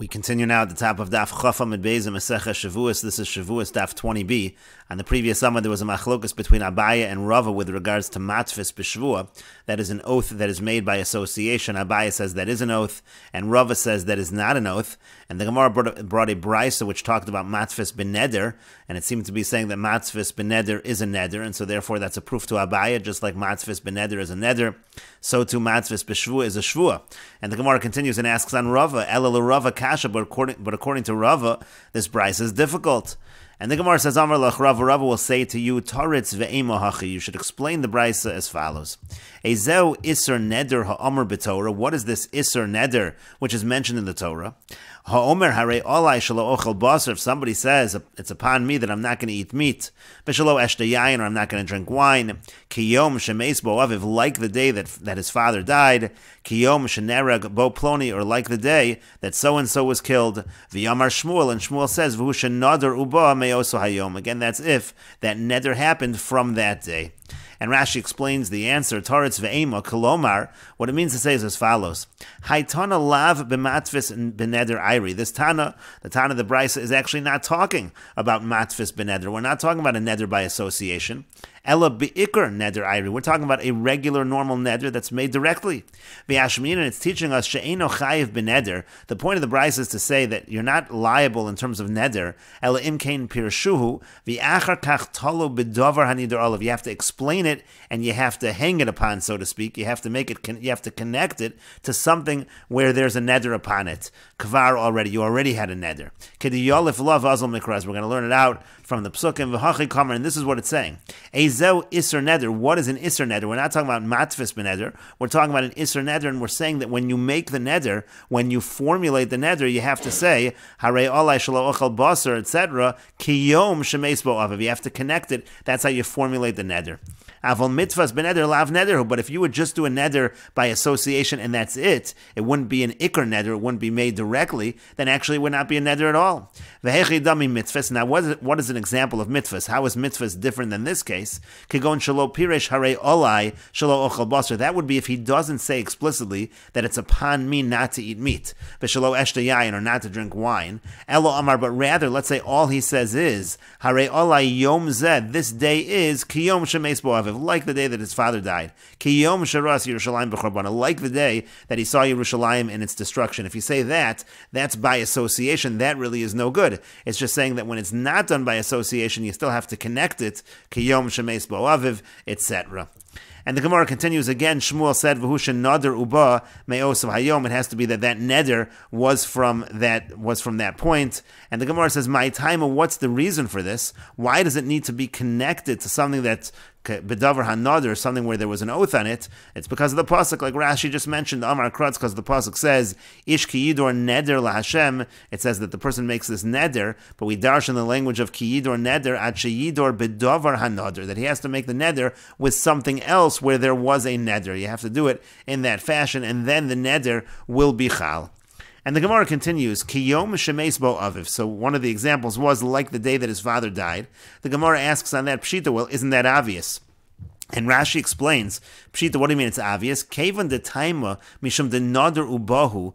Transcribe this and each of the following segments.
We continue now at the top of Daf Yomi Gemara, Mesechet Shevuos. This is Shevuos Daf 20b. On the previous summer, there was a machlokus between Abaye and Rava with regards to matfis b'shvuah. That is an oath that is made by association. Abaye says that is an oath, and Rava says that is not an oath. And the Gemara brought a brisa which talked about matfis b'neder, and it seemed to be saying that matfis b'neder is a neder, and so therefore that's a proof to Abaye, just like matfis b'neder is a neder, so too matfis b'shvuah is a shvuah. And the Gemara continues and asks on Rava, Ela Rava kasha, but according to Rava, this brisa is difficult. And the Gemara says, Amar lach Rava, Rava will say to you, Taritz ve'emo hachi. You should explain the brisa as follows. Ezeu iser neder ha'omer b'Torah. What is this iser neder, which is mentioned in the Torah? Ha'omer harei olai shelo ochel basar. If somebody says, it's upon me that I'm not going to eat meat, v'shelo eshte yayin, or I'm not going to drink wine, kiyom shemeis bo aviv, like the day that his father died, kiyom shenereg bo ploni, or like the day that so-and-so was killed, v'yamar Shmuel, and Shmuel says, v'hu shenadar uba me'oso hayom. Again, that's if that neder happened from that day. And Rashi explains the answer, Taritz ve'ema kolomar. What it means to say is as follows. Haitana lav b'matfis b'neder ayri. This Tana, the Tana of the Brisa, is actually not talking about matfis b'neder. We're not talking about a neder by association. Ella bi'ikr neder ayri. We're talking about a regular, normal neder that's made directly. V'yashmin, and it's teaching us she'eno chayiv b'neder. The point of the Brisa is to say that you're not liable in terms of neder. Ella imkein pirshuhu v'achar kach tolo b'dovar hanidar olav. You have to explain it, and you have to hang it upon, so to speak. You have to make it. You have to connect it to something where there's a neder upon it. Kvar already. You already had a neder. Kediyolif lav azal mikraz. We're going to learn it out from the psukim v'hachi kamer, and this is what it's saying. Ezeu iser neder. What is an iser neder? We're not talking about matfis b'neder. We're talking about an iser neder, and we're saying that when you make the neder, when you formulate the neder, you have to say harei olai shelo ochel basar, etc. Kiyom shemeis bo aviv. You have to connect it. That's how you formulate the neder. Avol mitzvahs b'neder lav neder. But if you would just do a neder by association and that's it, it wouldn't be an ikr neder, it wouldn't be made directly, then actually it would not be a neder at all. V'hechi dami mitzvahs. Now what is an example of mitzvahs? How is mitzvahs different than this case? Kigon shelo piresh harei olai shelo ochel basar. That would be if he doesn't say explicitly that it's upon me not to eat meat, v'shelo eshte yayin, or not to drink wine. Elo amar, but rather, let's say all he says is harei olai yom zed. This day is kiyom shemeis bo aviv, like the day that his father died. Kiyom sheras Yerushalayim b'chorban, like the day that he saw Yerushalayim in its destruction. If you say that, that's by association. That really is no good. It's just saying that when it's not done by association, you still have to connect it. Kiyom shemeis bo aviv, etc. And the Gemara continues again. Shmuel said, "V'hu shenadar uba me'osav hayom." It has to be that neder was from that point. And the Gemara says, "My time. What's the reason for this? Why does it need to be connected to something that's bedavar hanadar, something where there was an oath on it?" It's because of the pasuk, like Rashi just mentioned, Amar Kratz, because the pasuk says, "Ish ki yidor neder laHashem." It says that the person makes this neder, but we darsh in the language of ki yidor neder ad sheyidor bedavar hanadar, that he has to make the neder with something else where there was a neder. You have to do it in that fashion, and then the neder will be chal. And the Gemara continues, Kiyom shemeis bo aviv. So one of the examples was like the day that his father died. The Gemara asks on that, Pshita, well, isn't that obvious? And Rashi explains, Pshita, what do you mean it's obvious? Kevan de taima mishum de nader ubahu.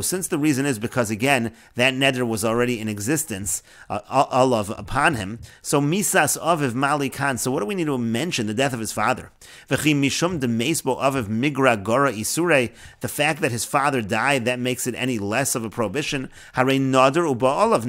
Since the reason is because, again, that neder was already in existence, olav, upon him, so misas aviv malikan. So what do we need to mention? The death of his father. V'chi mishum de meisbo aviv migra gora isure. The fact that his father died, that makes it any less of a prohibition. Harei nader uba olav.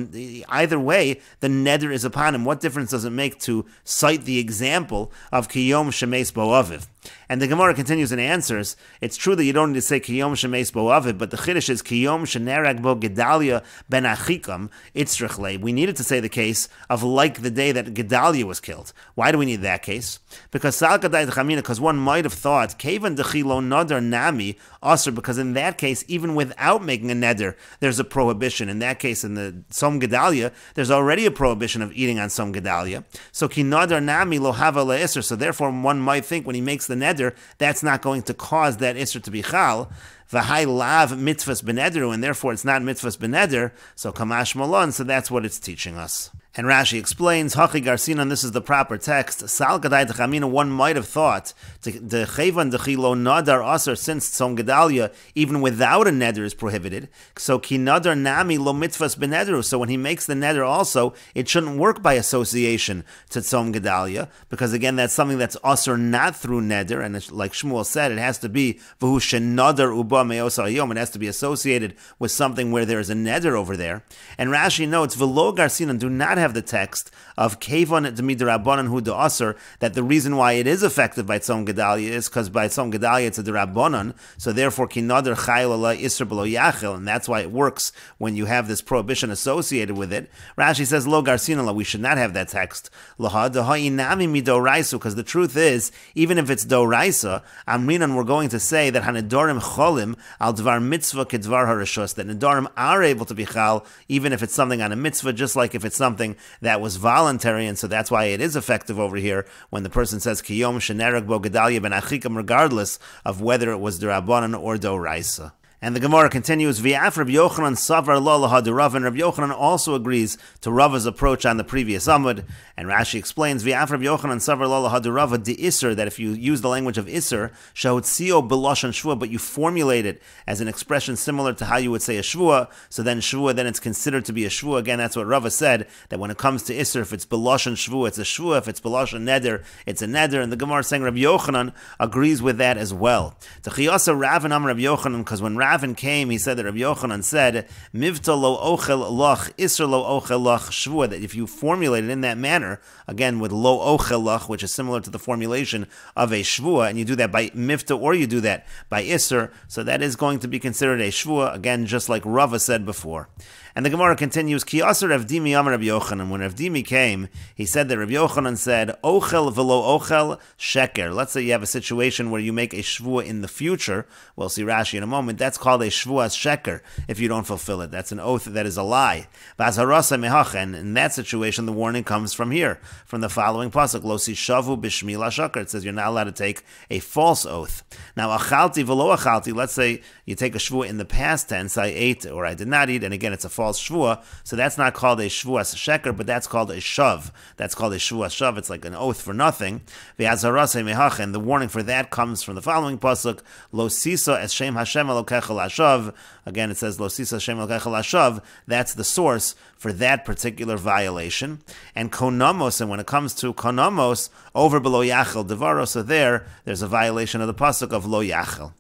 Either way, the neder is upon him. What difference does it make to cite the example of kiyom shemeis bo aviv? And the Gemara continues and answers, it's true that you don't need to say Kiyom Shemeis Bo Aviv, but the Chiddush is Kiyom Shenerag Bo Gedalia Ben Achikam Itzrichle. We needed to say the case of like the day that Gedalia was killed. Why do we need that case? Because one might have thought, Kevan Dechilo Nodar Nami Asr, because in that case, even without making a neder, there's a prohibition. In that case, in the Som Gedalia, there's already a prohibition of eating on Som Gedalia. So Ki Nodar Nami Lo Hava La Isr. So therefore, one might think when he makes the neder, that's not going to cause that isser to be chal. V'hai lav mitzvahs b'neder, and therefore it's not mitzvahs b'neder. So kamash malon. So that's what it's teaching us. And Rashi explains, Hachi Garsinan, this is the proper text. Sal Gadai Techamina, one might have thought, the Chevan Dechilo Nadar Aser, since Tzom Gedalia, even without a neder, is prohibited. So Ki Nadar Nami Lo Mitzvahs Benedru. So when he makes the neder also, it shouldn't work by association to Tzom Gedalia, because again, that's something that's Aser not through neder, and like Shmuel said, it has to be V'hu Shenadar Uba Meosa Hayom, it has to be associated with something where there is a neder over there. And Rashi notes, V'lo Garsinan, do not have the text of Kevon D'Midrabanan Hu D'Aser, that the reason why it is effective by Tzom Gedalia is because by Tzom Gedalia it's a D'Rabanan, so therefore Kinadar Chayil Allah Isser Below Yachil, and that's why it works when you have this prohibition associated with it. Rashi says, Lo Garsinala, we should not have that text. Laha D'Ha'inami Midoraisu, because the truth is, even if it's Doraisa, Amrinan, we're going to say that Hanadorim Cholim Al Dvar Mitzvah Kedvar Harashos, that Nadorim are able to be Chal, even if it's something on a mitzvah, just like if it's something that was voluntary, and so that's why it is effective over here when the person says Kiyom Shenerag Bo Gedalia Ben Achikam, regardless of whether it was D'Rabanan or Doraisa. And the Gemara continues, V'af Rabbi Yochanan Savar Lo Lahad Rav, and Rabbi Yochanan also agrees to Rava's approach on the previous Amud. And Rashi explains, V'af Rabbi Yochanan Savar Lo Lahad Rav de Isser, that if you use the language of Isser, Shahutzio B'loshan Shvua, but you formulate it as an expression similar to how you would say a Shvua, so then Shvua, then it's considered to be a Shvua. Again, that's what Rava said, that when it comes to Isser, if it's B'loshan Shvua, it's a Shvua, if it's B'loshan Neder, it's a Neder. And the Gemara is saying Rabbi Yochanan agrees with that as well. T'chiyasa Rav and Am Rabbi Yochanan, because when Ravin came, he said that Rabbi Yochanan said, Mivta lo ochel lach, Isser lo ochel lach shvua, that if you formulate it in that manner, again with lo ochel lach, which is similar to the formulation of a shvua, and you do that by mivta or you do that by Isser, so that is going to be considered a shvua, again, just like Rava said before. And the Gemara continues, Ki aser Rav Dimi Amar Rabbi Yochanan. When Rav Dimi came, he said that Rabbi Yochanan said, Ochel velo ochel sheker. Let's say you have a situation where you make a shvua in the future. We'll see Rashi in a moment. That's called a shvuas sheker if you don't fulfill it. That's an oath that is a lie. And in that situation, the warning comes from here, from the following pasuk, Lo sishavu b'shmi lashakar. It says you're not allowed to take a false oath. Now, achalti velo achalti, let's say you take a shvua in the past tense, I ate or I did not eat, and again, it's a false shvua, so that's not called a shvuas sheker, but that's called a shav. That's called a shvuas shav. It's like an oath for nothing. And the warning for that comes from the following pasuk, Lo sisa es shem Hashem elokecha lashav. Again, it says Lo sisa Hashem elokecha lashav. That's the source for that particular violation. And konamos, and when it comes to konamos, over below yachel devaro, so there's a violation of the pasuk of lo yachel.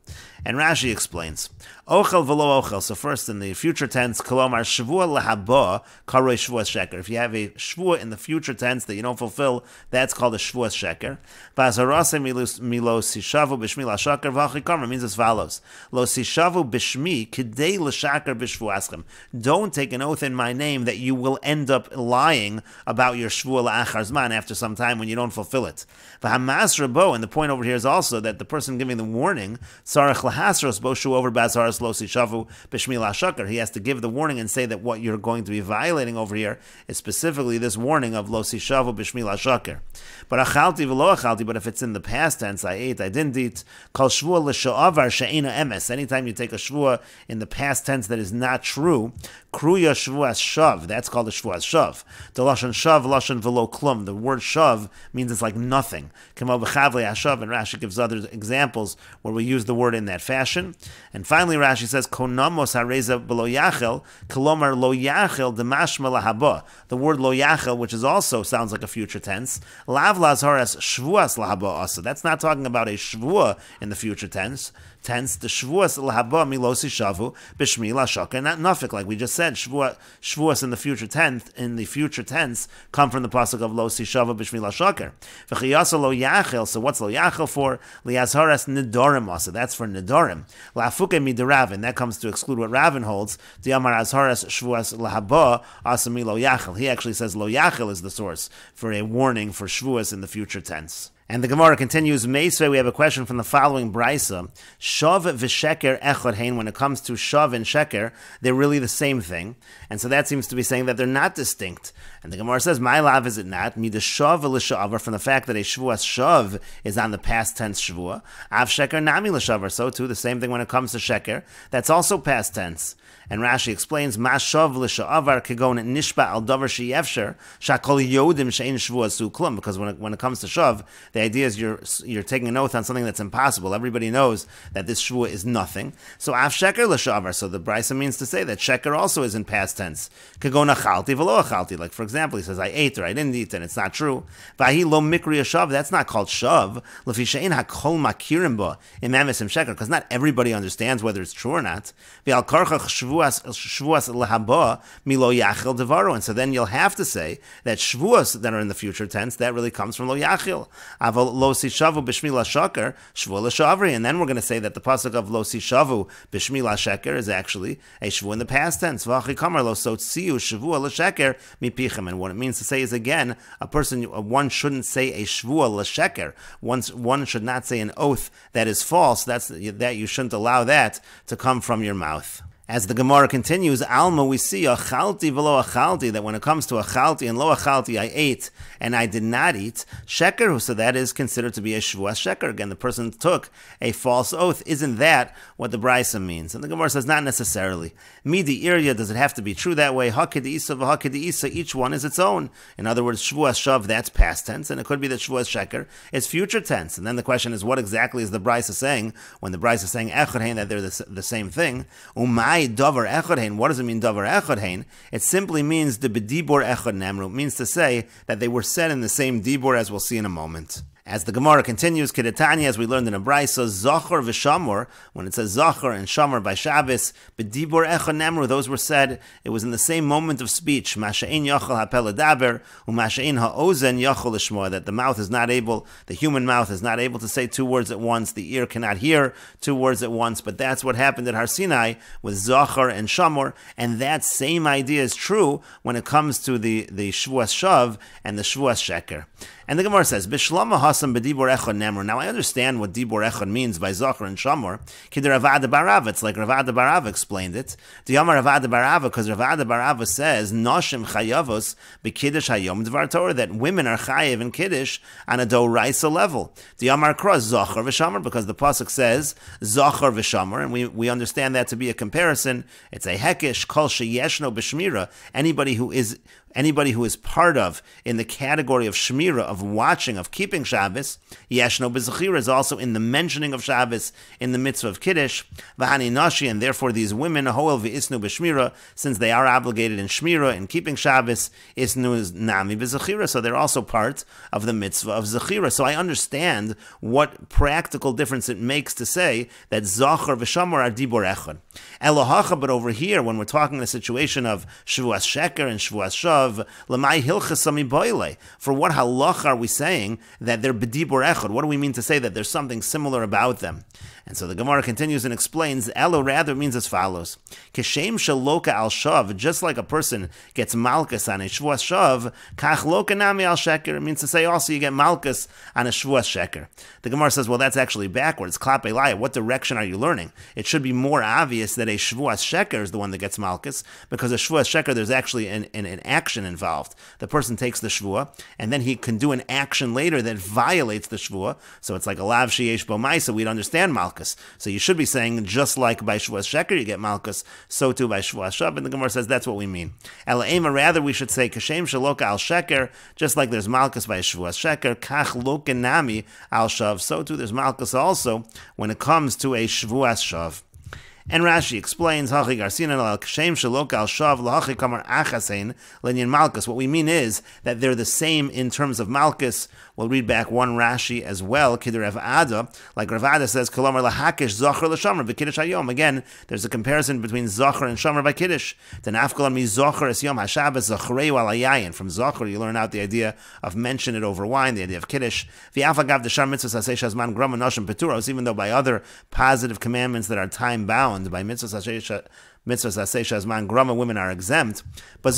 And Rashi explains, Ochel v'lo ochel. So first, in the future tense, kolomar shvua lahaba karoi shvuas sheker. If you have a shvua in the future tense that you don't fulfill, that's called a shvuas sheker. V'azarase milo sishavu b'shmi lashakar v'achikam means as follows: Lo sishavu b'shmi kidei l'shakar b'shvuaschem. Don't take an oath in my name that you will end up lying about your shvua la'achar zman after some time when you don't fulfill it. V'hamas rabo. And the point over here is also that the person giving the warning, tzarech lahasros bo shu over b'azaras lo sishavu b'shmi lashakar. He has to give the warning and say that what you're going to be violating over here is specifically this warning of lo sishavu b'shmi lashakar. But achalti v'lo achalti. But if it's in the past tense, I ate, I didn't eat. Kol shvua l'sha'avar she'ena emes. Anytime you take a shvua in the past tense that is not true, kruya shvuas shav. That's called a shvuas shav. The lashon shav, lashon v'lo klum. The word shav means it's like nothing. Kemo b'chavli hashav. And Rashi gives other examples where we use the word in that fashion. And finally, Rashi says, konamos hareza b'lo yachel, kolomar lo yachel demashma lahaba. The word lo yachel, which is also sounds like a future tense, lav lazharas shvuas lahaba also. That's not talking about a shvua in the future tense. The shvuas lahaba milosi shavu b'shmi lashakar, not nafik, like we just said. Shvuas in the future tense come from the pasuk of losi shavu b'shmi lashakar. V'chiyasa lo yachel. So what's lo yachel for? Liazharas nidorim also. That's for nidorim. Lafuke midaravin. That comes to exclude what Ravin holds. Diamar azharas shvuas lahaba asami lo yachel. He actually says lo yachel is the source for a warning for shvuas in the future tense. And the Gemara continues, Meisvei, we have a question from the following brisa. Shav v'sheker echad hein. When it comes to shav and sheker, they're really the same thing. And so that seems to be saying that they're not distinct. And the Gemara says, my lav is it not? Mida shav l'sha'avar, from the fact that a shvuas shav is on the past tense shvua. Av sheker nami l'sha'avar. So too, the same thing when it comes to sheker. That's also past tense. And Rashi explains, Ma shav l'sha'avar kegon nishba al davar she'yefsher shakol yodim she'ein Shevuos su klum. Because when it comes to shav, the idea is you're taking an oath on something that's impossible. Everybody knows that this Shevuah is nothing. So af sheker l'sha'avar. So the Brisa means to say that sheker also is in past tense. Kegon achalti v'lo achalti. Like for example, he says I ate or I didn't eat, and it's not true. Vahi lo mikri shav. That's not called shav. L'fi she'ein hakol makirim ba imam esim sheker. Because not everybody understands whether it's true or not. V'al karchach Shevuos lahaba milo yachil devaro. And so then you'll have to say that Shevuos that are in the future tense, that really comes from lo yachil. Aval lo sishavu b'shmi la shaker Shevuah l'shavri. And then we're going to say that the pasuk of lo sishavu b'shmi la sheker is actually a Shevuah in the past tense. V'achi kamar lo sotziu Shevuah l'sheker mipichem. And what it means to say is, again, one shouldn't say a Shevuah l'sheker. One should not say an oath that is false. That you shouldn't allow that to come from your mouth. As the Gemara continues, Alma, we see achalti v'lo achalti, that when it comes to achalti and lo achalti, I ate and I did not eat, sheker, so that is considered to be a Shevuos sheker. Again, the person took a false oath. Isn't that what the Brisa means? And the Gemara says, not necessarily. Midi irya, does it have to be true that way? Hakid-isa v'hakid-isa, each one is its own. In other words, Shevuos shav, that's past tense, and it could be that Shevuos sheker is future tense. And then the question is, what exactly is the Brisa saying when the Brisa is saying echad, that they're the same thing? Umay davar echad. What does it mean, davar echad? It simply means the bedibor echad nemru. It means to say that they were said in the same dibor, as we'll see in a moment. As the Gemara continues, Kedetanya, as we learned in a Brisa, Zachor v'Shamor, when it says Zachor and Shamor by Shabbos, B'dibor Echad Nemru, those were said, it was in the same moment of speech, Masha'in Yachol HaPel Daber, U'Masha'in Ha'ozen Yachol L'Shmoa, that the mouth is not able, the human mouth is not able to say two words at once, the ear cannot hear two words at once, but that's what happened at Har Sinai with Zachor and Shamor, and that same idea is true when it comes to the Shevuos Shav and the Shevuos Sheker. And the Gemara says, Bishlama Hasam B'dibor Echad Nemru. Now I understand what Dibor Echad means by Zachor and Shamor. Kidder Ravada Barava. It's like Ravada Barava explained it. Diyamar Ravada Barava, because Ravada Barava says, Noshim Chayavos B'Kiddush Hayom Dvar Torah, that women are Chayav in Kiddush on a Doraisa level. Diyamar Cross Zachor v'Shamor, because the pasuk says Zachor v'Shamor, and we understand that to be a comparison. It's a Hekesh Kol Sheyeshno B'Shmira. Anybody who is part of, in the category of Shmira, of watching, of keeping Shabbos, Yeshno B'Zechira, is also in the mentioning of Shabbos in the mitzvah of Kiddush, V'hani Nashi, and therefore these women, Hoel V'Isnu B'Shmira, since they are obligated in Shmira, in keeping Shabbos, Isnu is Nami B'Zechira, so they're also part of the mitzvah of Zechira. So I understand what practical difference it makes to say that Zachor v'Shamor are Dibor Echad. Elohacha, but over here, when we're talking in the situation of Shevuos Sheker and Shevuos Shav, L'mai Hilchasami Boile, for what halach are we saying that they're B'dibor Echad? What do we mean to say that there's something similar about them? And so the Gemara continues and explains, Elo rather means as follows. Keshem shaloka al shav, just like a person gets malchus on a Shevuos Shav, kach loka nami al sheker, it means to say also you get malchus on a Shevuos Sheker. The Gemara says, well, that's actually backwards. Klap elaya, what direction are you learning? It should be more obvious that a Shevuos Sheker is the one that gets malchus, because a Shevuos Sheker, there's actually an action involved. The person takes the Shevuah, and then he can do an action later that violates the Shevuah, so it's like a lav sheyesh bo maisa, we'd understand malchus. So you should be saying, just like by Shevuos Sheker you get malchus, so too by Shevuos Shav, and the Gemara says that's what we mean. Ela rather we should say, Kashem shaloka al sheker, just like there's malchus by Shevuos Sheker, kach loka nami al shav, so too there's malchus also when it comes to a Shevuos Shav. And Rashi explains, what we mean is that they're the same in terms of malchus. We'll read back one Rashi as well, like Rav Ada says, again, there's a comparison between Zachor and Shomer by Kiddush. From Zachor you learn out the idea of mention it over wine, the idea of Kiddush. Even though by other positive commandments that are time-bound, by mitzvahs asay shazman grama, women are exempt. But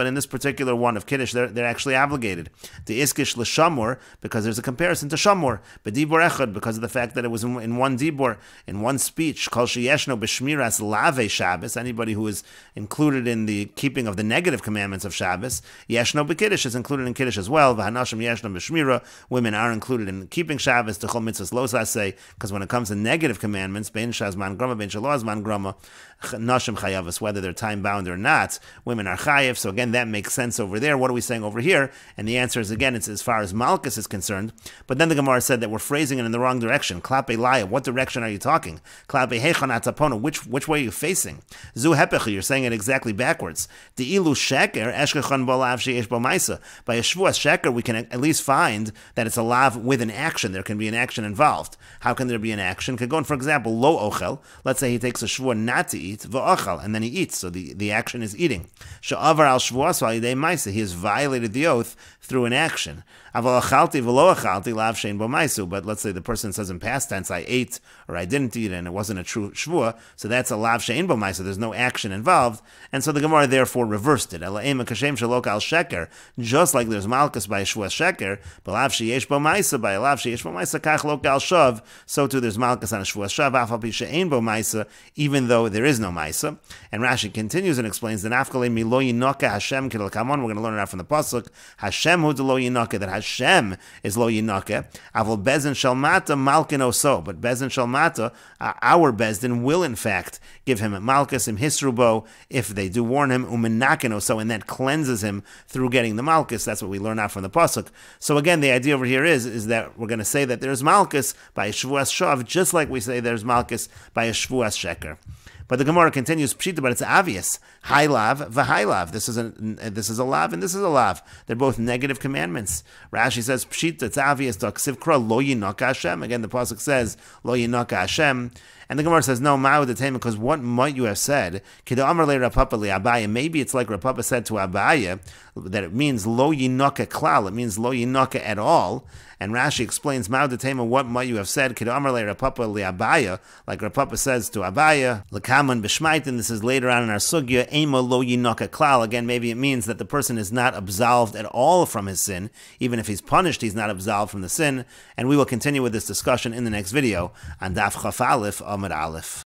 in this particular one of Kiddush, they're actually obligated. The iskish l'shamor, because there's a comparison to shamor. But dibor echad, because of the fact that it was in one dibor, in one speech. Kol sheyeshno b'shmiras lave Shabbos, anybody who is included in the keeping of the negative commandments of Shabbos. Yeshno b'kiddush is included in Kiddush as well. V'hanashim yeshno b'shmira, women are included in keeping Shabbos. Techol mitzvahs los asay, because when it comes to negative commandments, bein shazman grama, bein shalo azman grama, nashim chayavas, whether they're time bound or not. Women are chayav, so again that makes sense over there. What are we saying over here? And the answer is again, it's as far as malchus is concerned. But then the Gemara said that we're phrasing it in the wrong direction. Klape laya, what direction are you talking? Klape hechon atapona, which way are you facing? Zu hepech, you're saying it exactly backwards. De'ilu sheker eshkechon bo lav sheyesh bo maisa. By a Shevuos sheker, we can at least find that it's a lav with an action. There can be an action involved. How can there be an action? Could go on, for example, lo ochel. Let's say he takes a Shevuot not to eat, v'ochel, and then he eats. So the action is eating. She'avar al Shevuos v'alidei maisa. He has violated the oath through an action. Aval achalti v'lo achalti lav shein bo maisu. But let's say the person says in past tense, I ate or I didn't eat, and it wasn't a true Shevuah, so that's a lav shein bo maisu. There's no action involved, and so the Gemara therefore reversed it. Elaim kashem shalok al sheker. Just like there's malchus by a Shevuos sheker, but lav sheyesh bo maisa by a lav sheyesh bo maisa kach lok al shav. So too there's malchus on a Shevuos shav afal pi shein bo maisa, even though there is no maisa. And Rashi continues and explains the nafkale mi lo yinoka Hashem kidol kamon. We're going to learn it out from the pasuk. Hashem hu de lo yinoka, that Hashem is lo yinoka. Avol bezin shalmata malkin oso, but bezin shalmata, our bezdin will in fact give him a malchus im hisrubo if they do warn him umenakin oso, and that cleanses him through getting the malchus. That's what we learn out from the pasuk. So again, the idea over here is that we're going to say that there's malchus by a Shevuos shav, just like we say there's malchus by a Shevuos sheker. But the Gemara continues pshita, but it's obvious. High lav, v'high lav. This is a lav and this is a lav. They're both negative commandments. Rashi says pshita, it's obvious. Ksiv kra lo yinoka Hashem. Again, the pasuk says lo yinoka Hashem. And the Gemara says, no, ma'u detema, because what might you have said? Kido amar le Rapapa li Abaya. Maybe it's like Rapapa said to Abaya, that it means lo yinoka klal. It means lo yinoka at all. And Rashi explains, ma'u detema, what might you have said? Kido amar le Rapapa li Abaya, like Rapapa says to Abaya, lekaman b'shmaitin. This is later on in our sugya, ema lo yinoka klal. Again, maybe it means that the person is not absolved at all from his sin. Even if he's punished, he's not absolved from the sin. And we will continue with this discussion in the next video on Daf Chaf Aleph Amud Aleph.